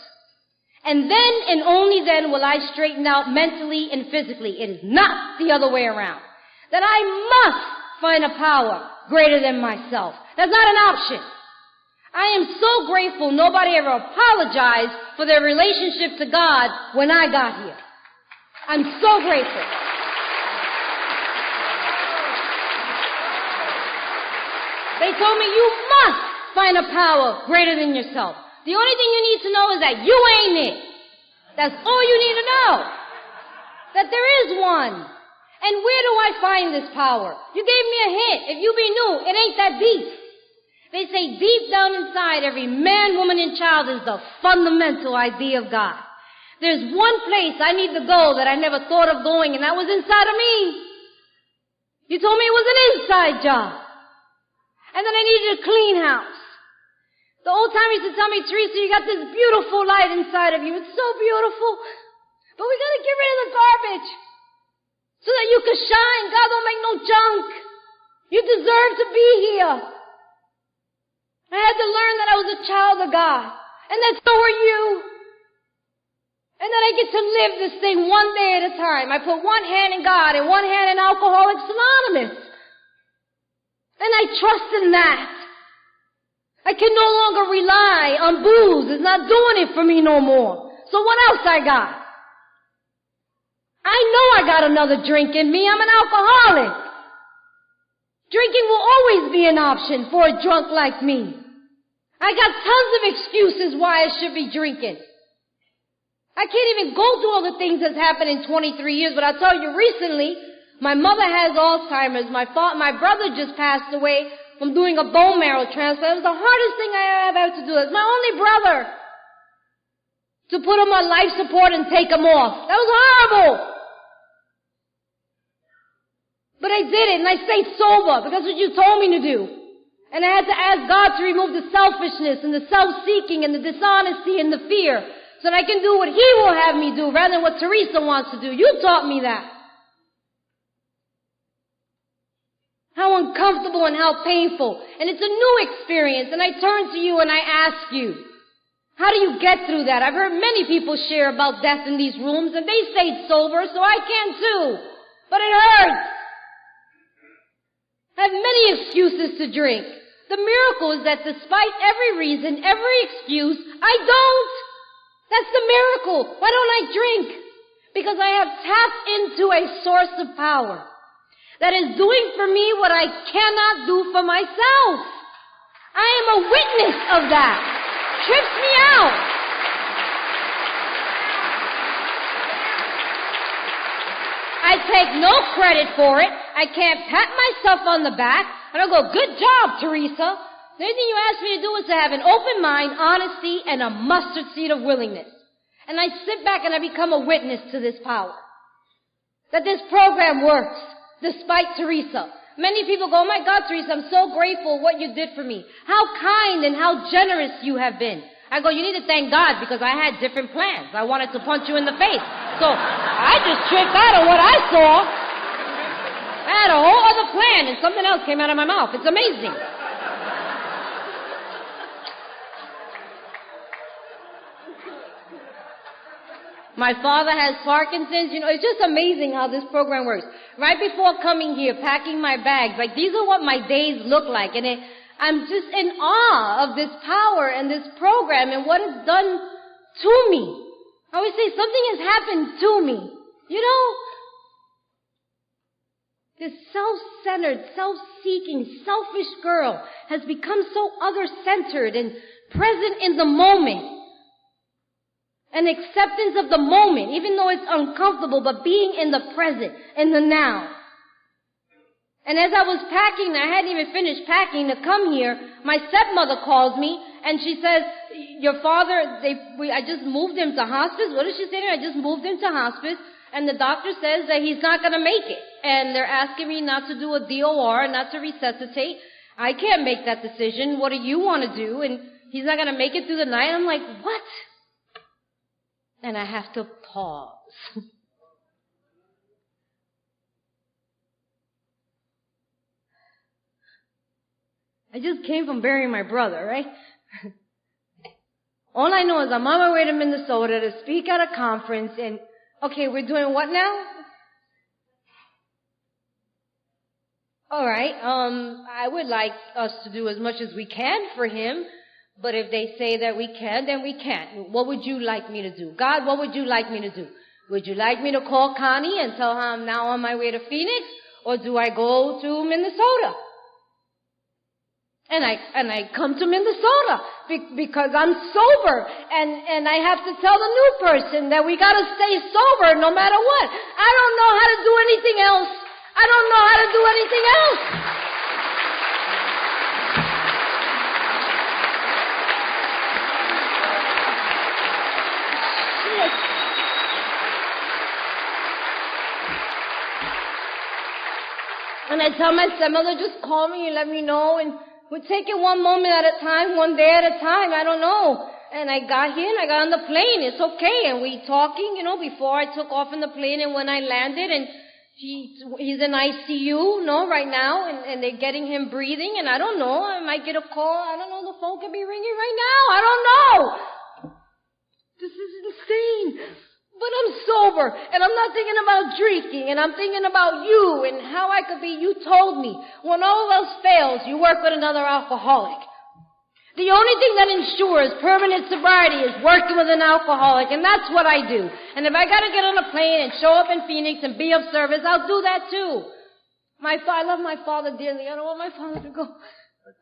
And then and only then will I straighten out mentally and physically. It is not the other way around. That I must find a power greater than myself. That's not an option. I am so grateful nobody ever apologized for their relationship to God when I got here. I'm so grateful. They told me you must find a power greater than yourself. The only thing you need to know is that you ain't it. That's all you need to know. that there is one. And where do I find this power? You gave me a hint. If you be new, it ain't that deep. They say deep down inside every man, woman, and child is the fundamental idea of God. There's one place I need to go that I never thought of going, and that was inside of me. You told me it was an inside job. And then I needed a clean house. The old time used to tell me, Theresa, you got this beautiful light inside of you. It's so beautiful. But we gotta get rid of the garbage so that you can shine. God don't make no junk. You deserve to be here. I had to learn that I was a child of God. And that so are you. And that I get to live this thing one day at a time. I put one hand in God and one hand in Alcoholics Anonymous. And I trust in that. I can no longer rely on booze. It's not doing it for me no more. So what else I got? I know I got another drink in me. I'm an alcoholic. Drinking will always be an option for a drunk like me. I got tons of excuses why I should be drinking. I can't even go through all the things that's happened in 23 years, but I'll tell you recently, my mother has Alzheimer's. My brother just passed away from doing a bone marrow transplant. It was the hardest thing I ever had to do. It was my only brother to put him on life support and take him off. That was horrible. But I did it, and I stayed sober, because that's what you told me to do. And I had to ask God to remove the selfishness and the self-seeking and the dishonesty and the fear, so that I can do what He will have me do rather than what Theresa wants to do. You taught me that. How uncomfortable and how painful. And it's a new experience, and I turn to you and I ask you, how do you get through that? I've heard many people share about death in these rooms, and they stayed sober, so I can too. But it hurts. I have many excuses to drink. The miracle is that despite every reason, every excuse, I don't. That's the miracle. Why don't I drink? Because I have tapped into a source of power that is doing for me what I cannot do for myself. I am a witness of that. Trips me out. I take no credit for it. I can't pat myself on the back. I don't go, good job, Theresa. The only thing you ask me to do is to have an open mind, honesty, and a mustard seed of willingness. And I sit back and I become a witness to this power. That this program works, despite Theresa. Many people go, oh my God, Theresa, I'm so grateful what you did for me. How kind and how generous you have been. I go, you need to thank God, because I had different plans. I wanted to punch you in the face. So I just tripped out on what I saw. I had a whole other plan and something else came out of my mouth. It's amazing. My father has Parkinson's. You know, it's just amazing how this program works. Right before coming here, packing my bags, like these are what my days look like. And I'm just in awe of this power and this program and what it's done to me. I always say something has happened to me. You know, this self-centered, self-seeking, selfish girl has become so other-centered and present in the moment. An acceptance of the moment, even though it's uncomfortable, but being in the present, in the now. And as I was packing, I hadn't even finished packing to come here, my stepmother calls me and she says, your father, I just moved him to hospice. What did she say to me? I just moved him to hospice and the doctor says that he's not going to make it. And they're asking me not to do a DOR, not to resuscitate. I can't make that decision. What do you want to do? And he's not going to make it through the night. I'm like, what? And I have to pause. I just came from burying my brother, right? All I know is I'm on my way to Minnesota to speak at a conference and, okay, we're doing what now? All right, I would like us to do as much as we can for him. But if they say that we can, then we can't. What would you like me to do? God, what would you like me to do? Would you like me to call Connie and tell her I'm now on my way to Phoenix? Or do I go to Minnesota? And I come to Minnesota because I'm sober, and I have to tell the new person that we gotta stay sober no matter what. I don't know how to do anything else. I don't know how to do anything else. And I tell my stepmother, just call me and let me know, and we'll take it one moment at a time, one day at a time, I don't know. And I got here and I got on the plane, it's okay, and we talking, before I took off in the plane and when I landed, and he's in ICU, right now, and they're getting him breathing, and I don't know, I might get a call, I don't know, the phone could be ringing right now, I don't know. This is insane. But I'm sober, and I'm not thinking about drinking, and I'm thinking about you and how I could be. You told me, when all else fails, you work with another alcoholic. The only thing that ensures permanent sobriety is working with an alcoholic, and that's what I do. And if I gotta get on a plane and show up in Phoenix and be of service, I'll do that too. I love my father dearly. I don't want my father to go.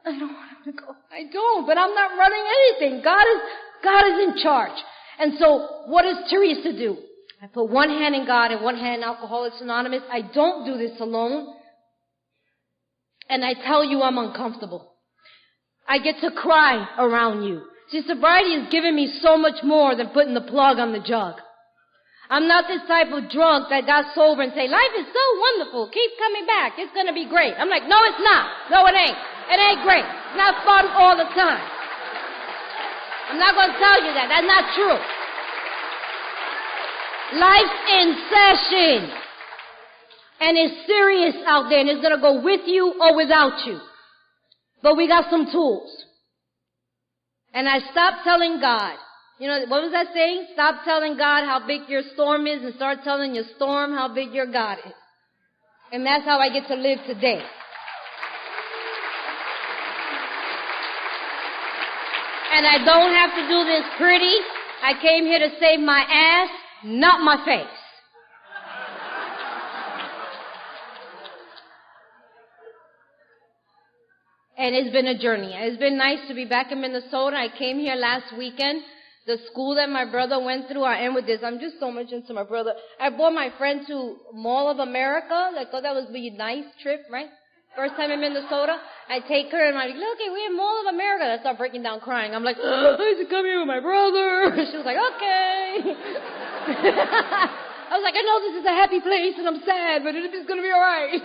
I don't want him to go. I don't, but I'm not running anything. God is in charge. And so, what does Theresa do? I put one hand in God and one hand in Alcoholics Anonymous. I don't do this alone. And I tell you I'm uncomfortable. I get to cry around you. See, sobriety has given me so much more than putting the plug on the jug. I'm not this type of drunk that got sober and say, life is so wonderful. Keep coming back. It's going to be great. I'm like, no, it's not. No, it ain't. It ain't great. It's not fun all the time. I'm not going to tell you that. That's not true. Life's in session. And it's serious out there, and it's going to go with you or without you. But we got some tools. And I stopped telling God. What was that saying? Stop telling God how big your storm is and start telling your storm how big your God is. And that's how I get to live today. And I don't have to do this pretty. I came here to save my ass, not my face. And it's been a journey. It's been nice to be back in Minnesota. I came here last weekend. The school that my brother went through, I end with this. I'm just so much into my brother. I brought my friend to Mall of America. I thought that was a nice trip, right? First time in Minnesota. I take her and I'm like, look, we're in Mall of America. I start breaking down crying. I'm like, I should come here with my brother. She was like, okay. I was like, I know this is a happy place and I'm sad, but it's going to be all right.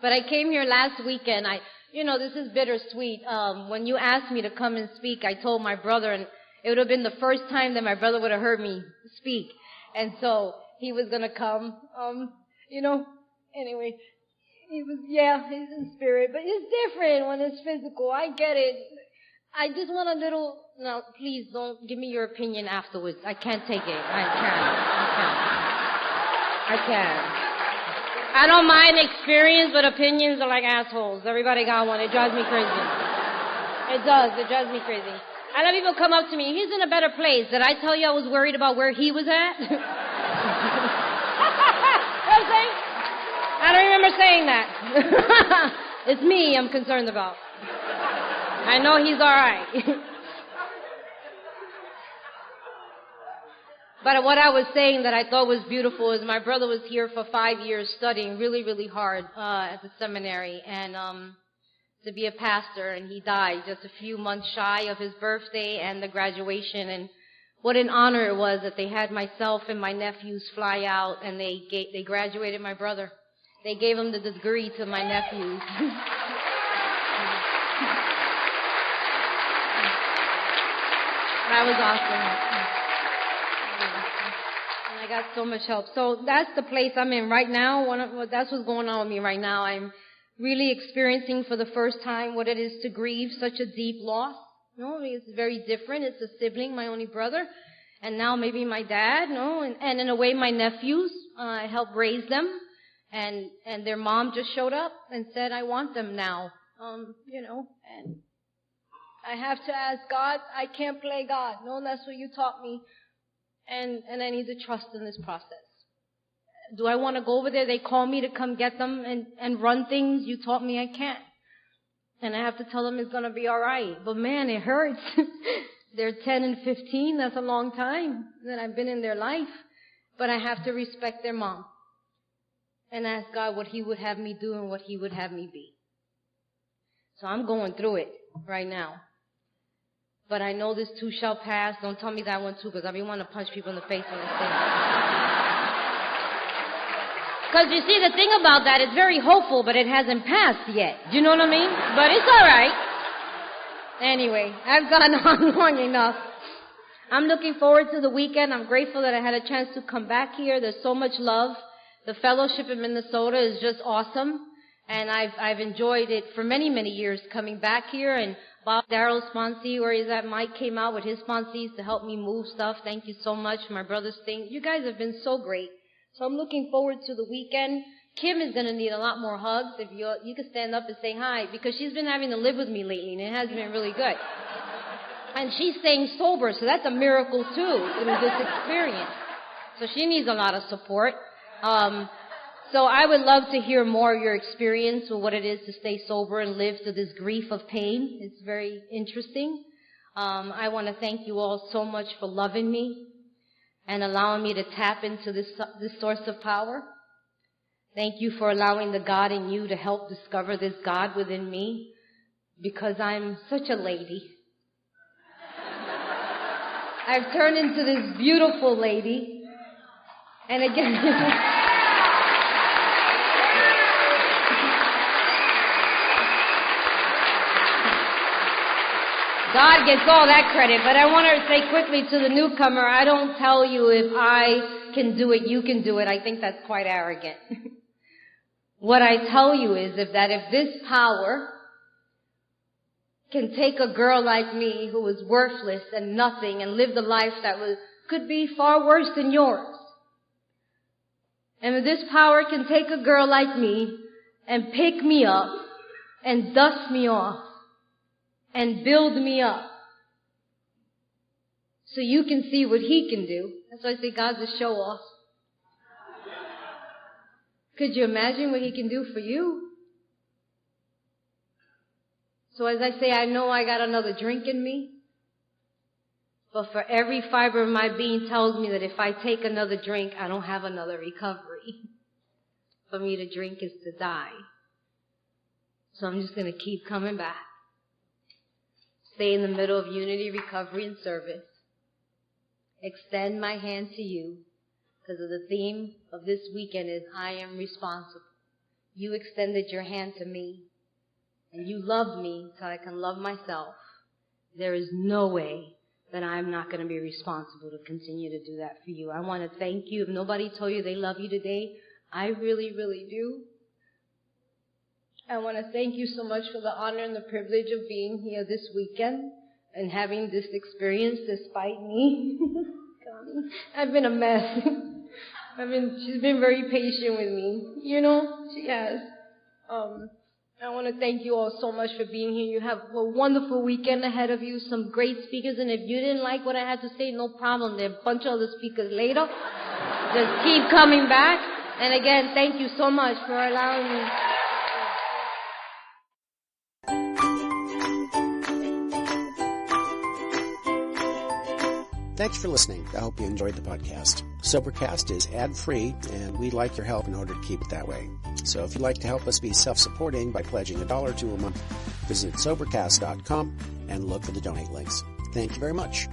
But I came here last weekend. This is bittersweet. When you asked me to come and speak, I told my brother, and it would have been the first time that my brother would have heard me speak. And so he was going to come, anyway, he's in spirit, but it's different when it's physical. I get it. I just want a little, no, please don't give me your opinion afterwards. I can't take it. I can't. I don't mind experience, but opinions are like assholes. Everybody got one. It drives me crazy. It does. It drives me crazy. I know people come up to me, he's in a better place. Did I tell you I was worried about where he was at? You know what I'm saying? I don't remember saying that. It's me I'm concerned about. I know he's all right. But what I was saying that I thought was beautiful is my brother was here for 5 years studying really, really hard at the seminary and to be a pastor, and he died just a few months shy of his birthday and the graduation. And what an honor it was that they had myself and my nephews fly out, and they graduated my brother. They gave him the degree to my nephews. That was awesome. And I got so much help. So that's the place I'm in right now. That's what's going on with me right now. I'm really experiencing for the first time what it is to grieve such a deep loss. It's very different. It's a sibling, my only brother, and now maybe my dad, and in a way my nephews. I helped raise them, and their mom just showed up and said, I want them now, and I have to ask God. I can't play God. No, that's what you taught me. And I need to trust in this process. Do I want to go over there? They call me to come get them and run things. You taught me I can't. And I have to tell them it's going to be all right. But man, it hurts. They're 10 and 15. That's a long time that I've been in their life. But I have to respect their mom and ask God what He would have me do and what He would have me be. So I'm going through it right now. But I know this too shall pass. Don't tell me that one too, because I be wanting to punch people in the face when I say it. Because you see, the thing about that, it's very hopeful, but it hasn't passed yet. Do you know what I mean? But it's all right. Anyway, I've gone on long enough. I'm looking forward to the weekend. I'm grateful that I had a chance to come back here. There's so much love. The fellowship in Minnesota is just awesome. And I've enjoyed it for many, many years coming back here. And Bob Darrell's sponsee, where he's at, Mike came out with his sponsees to help me move stuff. Thank you so much. My brother Sting. You guys have been so great. So I'm looking forward to the weekend. Kim is going to need a lot more hugs. If you can stand up and say hi, because she's been having to live with me lately, and it has been really good. And she's staying sober, so that's a miracle too, in this experience. So she needs a lot of support. So I would love to hear more of your experience with what it is to stay sober and live through this grief of pain. It's very interesting. I want to thank you all so much for loving me and allowing me to tap into this source of power. Thank you for allowing the God in you to help discover this God within me, because I'm such a lady. I've turned into this beautiful lady. And again, God gets all that credit, but I want to say quickly to the newcomer, I don't tell you if I can do it, you can do it. I think that's quite arrogant. What I tell you is if this power can take a girl like me who was worthless and nothing and lived a life that could be far worse than yours, and if this power can take a girl like me and pick me up and dust me off and build me up so you can see what He can do. That's why I say God's a show off. Could you imagine what He can do for you? So as I say, I know I got another drink in me, but for every fiber of my being tells me that if I take another drink, I don't have another recovery. For me to drink is to die. So I'm just going to keep coming back. Stay in the middle of unity, recovery, and service. Extend my hand to you, because of the theme of this weekend is I am responsible. You extended your hand to me, and you loved me so I can love myself. There is no way that I'm not going to be responsible to continue to do that for you. I want to thank you. If nobody told you they love you today, I really, really do. I want to thank you so much for the honor and the privilege of being here this weekend and having this experience despite me. I've been a mess. She's been very patient with me. You know, she has. I want to thank you all so much for being here. You have a wonderful weekend ahead of you, some great speakers, and if you didn't like what I had to say, no problem. There are a bunch of other speakers later. Just keep coming back. And again, thank you so much for allowing me.
Thanks for listening. I hope you enjoyed the podcast. Sobercast is ad-free, and we'd like your help in order to keep it that way. So if you'd like to help us be self-supporting by pledging $1 or $2 a month, visit Sobercast.com and look for the donate links. Thank you very much.